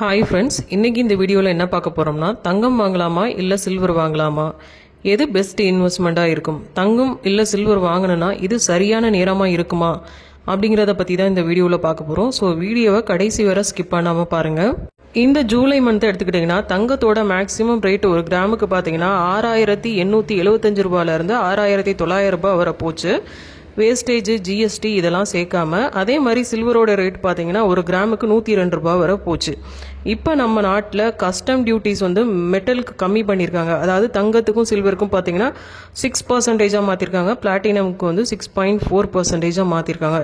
Hi friends, இன்னைக்கு இந்த வீடியோவில் என்ன பார்க்க போகிறோம்னா, தங்கம் வாங்கலாமா இல்லை சில்வர் வாங்கலாமா, எது பெஸ்ட் இன்வெஸ்ட்மெண்ட்டாக இருக்கும், தங்கம் இல்லை சில்வர் வாங்கணும்னா இது சரியான நேரமாக இருக்குமா அப்படிங்கிறத பற்றி தான் இந்த வீடியோவில் பார்க்க போகிறோம். ஸோ வீடியோவை கடைசி வரை ஸ்கிப் பண்ணாமல் பாருங்கள். இந்த ஜூலை மந்த் எடுத்துக்கிட்டிங்கன்னா தங்கத்தோட மேக்ஸிமம் ரேட் ஒரு கிராமுக்கு பார்த்தீங்கன்னா 6875 ரூபாயிலேருந்து 6900 ரூபாய் வரை போச்சு. வேஸ்டேஜ், ஜிஎஸ்டி இதெல்லாம் சேர்க்காம. அதே மாதிரி சில்வரோட ரேட் பார்த்தீங்கன்னா ஒரு கிராமுக்கு 102 ரூபாய் வரை போச்சு. இப்போ நம்ம நாட்டில் கஸ்டம் டியூட்டிஸ் வந்து மெட்டலுக்கு கம்மி பண்ணியிருக்காங்க. அதாவது தங்கத்துக்கும் சில்வருக்கும் பார்த்தீங்கன்னா 6% மாற்றிருக்காங்க, பிளாட்டினமுக்கு வந்து 6.4% மாற்றிருக்காங்க.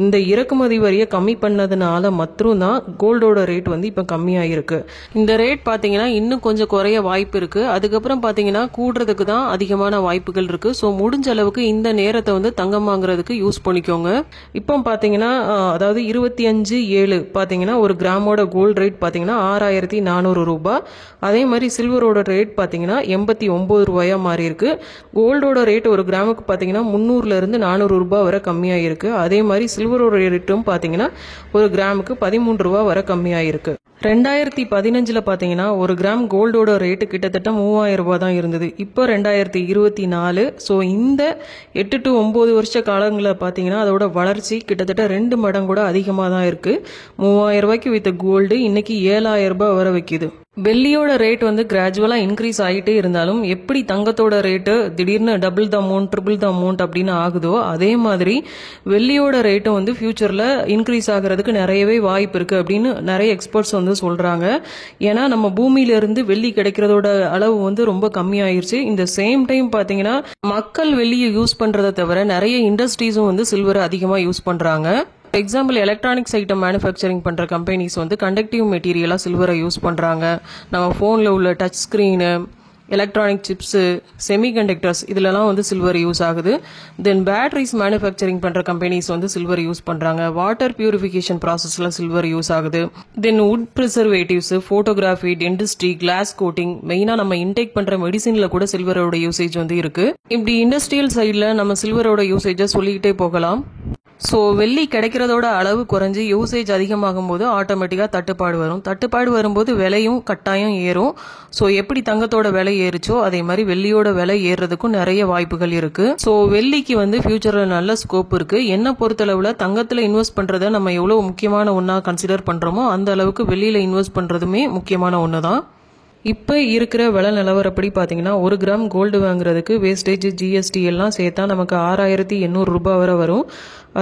இந்த இறக்குமதி வரியை கம்மி பண்ணதுனால மட்டும்தான் கோல்டோட ரேட் வந்து இப்போ கம்மியாகிருக்கு. இந்த ரேட் பார்த்தீங்கன்னா இன்னும் கொஞ்சம் குறைய வாய்ப்பு இருக்குது. அதுக்கப்புறம் பார்த்தீங்கன்னா கூடுறதுக்கு தான் அதிகமான வாய்ப்புகள் இருக்குது. ஸோ முடிஞ்ச அளவுக்கு இந்த நேரத்தை வந்து தங்கம் வாங்குறதுக்கு யூஸ் பண்ணிக்கோங்க. இப்போ பார்த்தீங்கன்னா அதாவது 25/7 பார்த்தீங்கன்னா ஒரு கிராமோட கோல்டு ரேட் பார்த்தீங்கன்னா 6400 ரூபாய். அதே மாதிரி சில்வரோட ரேட் பார்த்தீங்கன்னா 89 ரூபாயா மாறி இருக்கு. கோல்டோட ரேட் ஒரு கிராமுக்கு பார்த்தீங்கன்னா 300 400 ரூபாய் வரை கம்மியாயிருக்கு. அதே மாதிரி சில்வரோட ரேட்டும் பார்த்தீங்கன்னா ஒரு கிராமுக்கு 13 ரூபாய் வரை கம்மியாயிருக்கு. 2015 பார்த்தீங்கன்னா ஒரு கிராம் கோல்டோட ரேட்டு கிட்டத்தட்ட 3000 ரூபாய் தான் இருந்தது. இப்போ 2024. ஸோ இந்த 8 to 9 வருஷ காலங்களில் பார்த்தீங்கன்னா அதோட வளர்ச்சி கிட்டத்தட்ட 2 மடங்கு கூட அதிகமாக தான் இருக்குது. 3000 ரூபாய்க்கு வித்த கோல்டு இன்னைக்கு 7000 ரூபாய் வரை வைக்குது. வெள்ளியோட ரேட் வந்து கிராஜுவலாக இன்க்ரீஸ் ஆகிட்டே இருந்தாலும் எப்படி தங்கத்தோட ரேட்டு திடீர்னு double the amount, triple the amount அப்படின்னு ஆகுதோ அதே மாதிரி வெள்ளியோட ரேட்டும் வந்து ஃபியூச்சரில் இன்க்ரீஸ் ஆகிறதுக்கு நிறையவே வாய்ப்பு இருக்குது அப்படின்னு நிறைய எக்ஸ்பர்ட்ஸ் வந்து சொல்கிறாங்க. ஏன்னா நம்ம பூமியிலிருந்து வெள்ளி கிடைக்கிறதோட அளவு வந்து ரொம்ப கம்மியாயிருச்சு. இந்த சேம் டைம் பார்த்தீங்கன்னா மக்கள் வெள்ளியை யூஸ் பண்ணுறதை தவிர நிறைய இண்டஸ்ட்ரீஸும் வந்து சில்வரை அதிகமாக யூஸ் பண்ணுறாங்க. எக்ஸாம்பிள், எலக்ட்ரானிக்ஸ் ஐட்டம் மேனுஃபேக்சரிங் பண்ணுற கம்பெனிஸ் வந்து கண்டக்டிவ் மெட்டீரியலாக சில்வரை யூஸ் பண்ணுறாங்க. நம்ம ஃபோனில் உள்ள touch screen, electronic chips, semiconductors இதிலலாம் வந்து சில்வர் யூஸ் ஆகுது. தென் பேட்டரிஸ் மேனுஃபேக்சரிங் பண்ணுற கம்பெனிஸ் வந்து சில்வர் யூஸ் பண்ணுறாங்க. வாட்டர் பியூரிஃபிகேஷன் ப்ராசஸில் சில்வர் யூஸ் ஆகுது. Then wood preservatives, photography, dentistry, glass coating, மெயினாக நம்ம இன்டேக் பண்ணுற மெடிசினில் கூட சில்வரோட யூசேஜ் வந்து இருக்குது. இப்படி இண்டஸ்ட்ரியல் சைடில் நம்ம சில்வரோட யூசேஜை சொல்லிக்கிட்டே போகலாம். ஸோ வெள்ளி கிடைக்கிறதோட அளவு குறைஞ்சி யூசேஜ் அதிகமாகும் போது ஆட்டோமேட்டிக்காக தட்டுப்பாடு வரும். தட்டுப்பாடு வரும்போது விலையும் கட்டாயம் ஏறும். ஸோ எப்படி தங்கத்தோட விலை ஏறிச்சோ அதே மாதிரி வெள்ளியோட விலை ஏறுறதுக்கும் நிறைய வாய்ப்புகள் இருக்கு. ஸோ வெள்ளிக்கு வந்து ஃபியூச்சரில் நல்ல ஸ்கோப் இருக்கு. என்ன பொறுத்தளவில் தங்கத்தில் இன்வெஸ்ட் பண்ணுறதை நம்ம எவ்வளோ முக்கியமான ஒன்றா கன்சிடர் பண்ணுறோமோ அந்த அளவுக்கு வெள்ளியில் இன்வெஸ்ட் பண்ணுறதுமே முக்கியமான ஒன்று தான். இப்போ இருக்கிற விலை நிலவரப்படி பார்த்தீங்கன்னா ஒரு கிராம் கோல்டு வாங்குறதுக்கு வேஸ்டேஜ், ஜிஎஸ்டி எல்லாம் சேர்த்தா நமக்கு 6800 ரூபாய் வரை வரும்.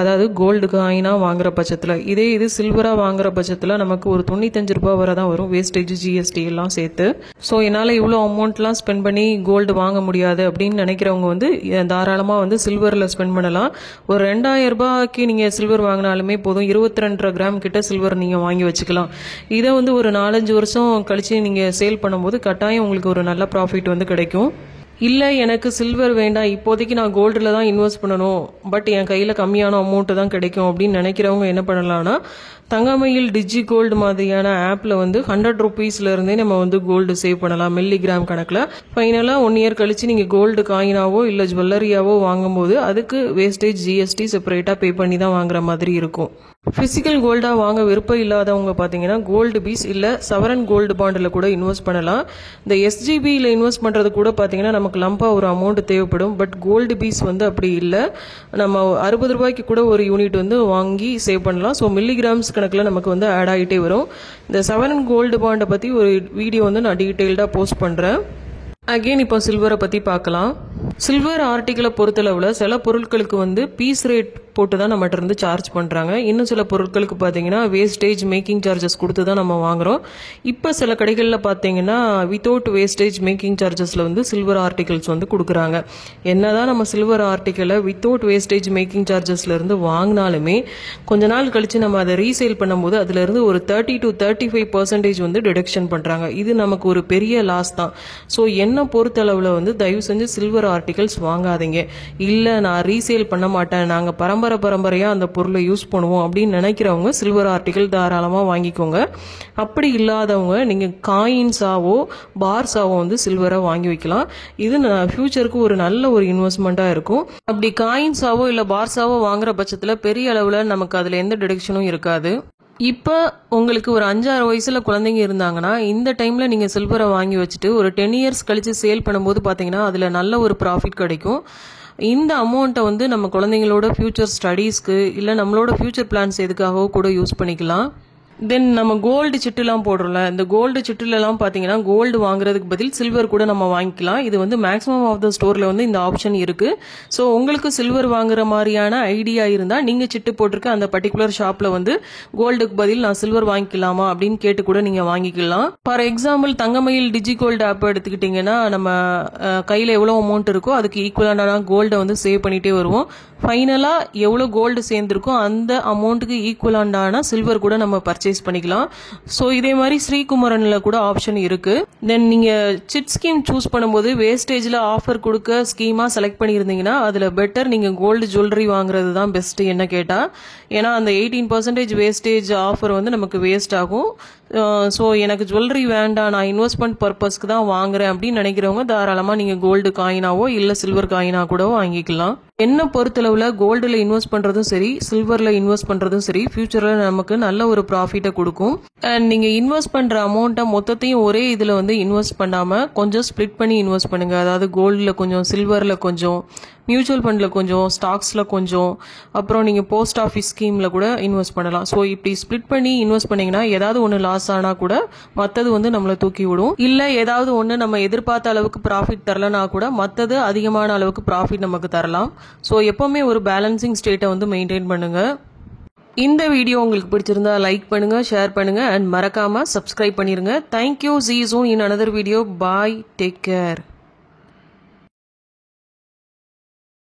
அதாவது கோல்டு காயினாக வாங்குற பட்சத்தில். இதே இது சில்வராக வாங்குற பட்சத்தில் நமக்கு ஒரு 95 ரூபாய் வரை தான் வரும், வேஸ்டேஜ், ஜிஎஸ்டி எல்லாம் சேர்த்து. ஸோ என்னால் இவ்வளோ அமௌண்ட்லாம் ஸ்பெண்ட் பண்ணி கோல்டு வாங்க முடியாது அப்படின்னு நினைக்கிறவங்க வந்து தாராளமாக வந்து சில்வரில் ஸ்பெண்ட் பண்ணலாம். ஒரு 2000 ரூபாய்க்கு நீங்கள் சில்வர் வாங்கினாலுமே போதும், 22.5 கிராம் கிட்ட சில்வர் நீங்கள் வாங்கி வச்சுக்கலாம். இதை வந்து ஒரு 4-5 வருஷம் கழிச்சு நீங்கள் சேல் பண்ணும்போது கட்டாயம் உங்களுக்கு ஒரு நல்ல ப்ராஃபிட் வந்து கிடைக்கும். இல்லை எனக்கு சில்வர் வேண்டாம், இப்போதைக்கு நான் கோல்டில் தான் இன்வெஸ்ட் பண்ணணும், பட் என் கையில் கம்மியான அமௌண்ட்டு தான் கிடைக்கும் அப்படின்னு நினைக்கிறவங்க என்ன பண்ணலாம்னா, தங்கமயில் டிஜி கோல்டு மாதிரியான ஆப்பில் வந்து 100 ருபீஸ்லேருந்தே நம்ம வந்து கோல்டு சேவ் பண்ணலாம் மில்லிகிராம் கணக்கில். ஃபைனலாக 1 இயர் கழிச்சு நீங்கள் கோல்டு காயினாவோ இல்லை ஜுவல்லரியாவோ வாங்கும்போது அதுக்கு வேஸ்டேஜ், ஜிஎஸ்டி செப்பரேட்டாக பே பண்ணி தான் வாங்குற மாதிரி இருக்கும். ஃபிசிக்கல் கோல்டாக வாங்க விருப்பம் இல்லாதவங்க பார்த்தீங்கன்னா கோல்டு பீஸ் இல்லை சவரன் கோல்டு பாண்டில் கூட இன்வெஸ்ட் பண்ணலாம். இந்த எஸ்ஜிபியில் இன்வெஸ்ட் பண்ணுறது கூட பார்த்தீங்கன்னா நமக்கு லம்பாக ஒரு அமௌண்ட் தேவைப்படும். பட் கோல்டு பீஸ் வந்து அப்படி இல்லை, நம்ம 60 ரூபாய்க்கு கூட ஒரு யூனிட் வந்து வாங்கி சேவ் பண்ணலாம். ஸோ மில்லிகிராம்ஸ் கணக்கில் நமக்கு வந்து ஆட் ஆகிட்டே வரும். இந்த சவரன் கோல்டு பாண்டை பற்றி ஒரு வீடியோ வந்து நான் டீட்டெயில்டாக போஸ்ட் பண்ணுறேன். அகெயின் இப்போ சில்வரை பற்றி பார்க்கலாம். சில்வர் ஆர்டிக்கலை பொறுத்தளவில் சில பொருட்களுக்கு வந்து பீஸ் ரேட் போட்டு தான் நம்மகிட்ட இருந்து சார்ஜ் பண்ணுறாங்க. இன்னும் சில பொருட்களுக்கு பார்த்தீங்கன்னா வேஸ்டேஜ், மேக்கிங் சார்ஜஸ் கொடுத்து தான் நம்ம வாங்குகிறோம். இப்போ சில கடைகளில் பார்த்தீங்கன்னா வித்தவுட் வேஸ்டேஜ், மேக்கிங் சார்ஜஸில் வந்து சில்வர் ஆர்டிகல்ஸ் வந்து கொடுக்குறாங்க. என்னதான் நம்ம சில்வர் ஆர்டிக்கலை வித்தவுட் வேஸ்டேஜ், மேக்கிங் சார்ஜஸ்லேருந்து வாங்கினாலுமே கொஞ்ச நாள் கழித்து நம்ம அதை ரீசேல் பண்ணும்போது அதுலேருந்து ஒரு 30 to 35% வந்து டிடக்ஷன் பண்ணுறாங்க. இது நமக்கு ஒரு பெரிய லாஸ் தான். ஸோ என்ன பொறுத்தளவில் வந்து தயவு செஞ்சு சில்வர் ஆர்டிகல்ஸ் வாங்காதீங்க. இல்லை நான் ரீசேல் பண்ண மாட்டேன், நாங்கள் பரம்பரையாக அந்த பொருளை யூஸ் பண்ணுவோம் அப்படின்னு நினைக்கிறவங்க சில்வர் ஆர்டிகல் தாராளமாக வாங்கிக்கோங்க. அப்படி இல்லாதவங்க நீங்கள் காயின்ஸாவோ பார்ஸாவோ வந்து சில்வரை வாங்கி வைக்கலாம். இது ஃபியூச்சருக்கு ஒரு நல்ல ஒரு இன்வெஸ்ட்மெண்ட்டாக இருக்கும். அப்படி காயின்ஸாவோ இல்லை பார்ஸாவோ வாங்குற பட்சத்தில் பெரிய அளவில் நமக்கு அதில் எந்த டிடக்ஷனும் இருக்காது. இப்போ உங்களுக்கு ஒரு 5-6 வயசில் குழந்தைங்க இருந்தாங்கன்னா இந்த டைமில் நீங்கள் சில்வரை வாங்கி வச்சுட்டு ஒரு 10 இயர்ஸ் கழித்து சேல் பண்ணும்போது பார்த்தீங்கன்னா அதில் நல்ல ஒரு ப்ராஃபிட் கிடைக்கும். இந்த அமௌண்ட்டை வந்து நம்ம குழந்தைங்களோட ஃப்யூச்சர் ஸ்டடீஸ்க்கு இல்லை நம்மளோட ஃப்யூச்சர் பிளான்ஸ் எதுக்காகவோ கூட யூஸ் பண்ணிக்கலாம். தென் நம்ம கோல்டு சிட்டுலாம் போடுறோம்ல, இந்த கோல்டு சிட்டுலலாம் பார்த்தீங்கன்னா கோல்டு வாங்குறதுக்கு பதில் சில்வர் கூட நம்ம வாங்கிக்கலாம். இது வந்து மேக்ஸிமம் ஆஃப் த ஸ்டோரில் வந்து இந்த ஆப்ஷன் இருக்குது. ஸோ உங்களுக்கு சில்வர் வாங்குற மாதிரியான ஐடியா இருந்தால் நீங்கள் சிட்டு போட்டிருக்க அந்த பர்டிகுலர் ஷாப்பில் வந்து கோல்டுக்கு பதில் நான் சில்வர் வாங்கிக்கலாமா அப்படின்னு கேட்டு கூட நீங்கள் வாங்கிக்கலாம். For example Thangamayil digi gold app எடுத்துக்கிட்டிங்கன்னா நம்ம கையில் எவ்வளோ அமௌண்ட் இருக்கோ அதுக்கு ஈக்குவலான கோல்டை வந்து சேவ் பண்ணிகிட்டே வருவோம். ஃபைனலாக எவ்வளோ கோல்டு சேர்ந்துருக்கோ அந்த அமௌண்ட்டுக்கு ஈக்குவலான சில்வர் கூட நம்ம பர்ச்சேஸ் பண்ணிக்கலாம். ஸோ இதே மாதிரி ஸ்ரீகுமரன்ல கூட ஆப்ஷன் இருக்கு. தென் நீங்க சிட் ஸ்கீம் சூஸ் பண்ணும்போது வேஸ்டேஜ்ல ஆஃபர் கொடுக்க ஸ்கீமா செலக்ட் பண்ணியிருந்தீங்கன்னா அதுல பெட்டர் நீங்க கோல்டு ஜுவல்லரி வாங்குறது தான் பெஸ்ட் என்ன கேட்டா. ஏன்னா அந்த 18% வேஸ்டேஜ் ஆஃபர் வந்து நமக்கு வேஸ்ட் ஆகும். ஸோ எனக்கு ஜுவல்லரி வேண்டாம், நான் இன்வெஸ்ட்மெண்ட் பர்பஸ்க்கு தான் வாங்குறேன் அப்படின்னு நினைக்கிறவங்க தாராளமாக நீங்கள் கோல்டு காயினாவோ இல்லை சில்வர் காயினா கூட வாங்கிக்கலாம். என்ன பொறுத்தளவில் கோல்டில் இன்வெஸ்ட் பண்ணுறதும் சரி சில்வரில் இன்வெஸ்ட் பண்ணுறதும் சரி ஃபியூச்சரில் நமக்கு நல்ல ஒரு ப்ராஃபிட்டை கொடுக்கும். அண்ட் நீங்கள் இன்வெஸ்ட் பண்ணுற அமௌண்ட்டை மொத்தத்தையும் ஒரே இதில் வந்து இன்வெஸ்ட் பண்ணாமல் கொஞ்சம் ஸ்ப்ளிட் பண்ணி இன்வெஸ்ட் பண்ணுங்கள். அதாவது கோல்டில் கொஞ்சம், சில்வரில் கொஞ்சம், மியூச்சுவல் ஃபண்டில் கொஞ்சம், ஸ்டாக்ஸில் கொஞ்சம், அப்புறம் நீங்கள் போஸ்ட் ஆஃபீஸ் ஸ்கீமில் கூட இன்வெஸ்ட் பண்ணலாம். ஸோ இப்படி ஸ்ப்ளிட் பண்ணி இன்வெஸ்ட் பண்ணிங்கன்னா ஏதாவது ஒன்று லாஸ் ஆனால் கூட மற்றது வந்து நம்மளை தூக்கி விடும். இல்லை ஏதாவது ஒன்று நம்ம எதிர்பார்த்த அளவுக்கு ப்ராஃபிட் தரலனா கூட மற்றது அதிகமான அளவுக்கு ப்ராஃபிட் நமக்கு தரலாம். ஸோ எப்போவுமே ஒரு பேலன்சிங் ஸ்டேட்டை வந்து மெயின்டைன் பண்ணுங்கள். இந்த வீடியோ உங்களுக்கு பிடிச்சிருந்தா லைக் பண்ணுங்க, ஷேர் பண்ணுங்க அண்ட் மறக்காம சப்ஸ்கிரைப் பண்ணிருங்க. Thank you. See you soon in another video. Bye. Take care.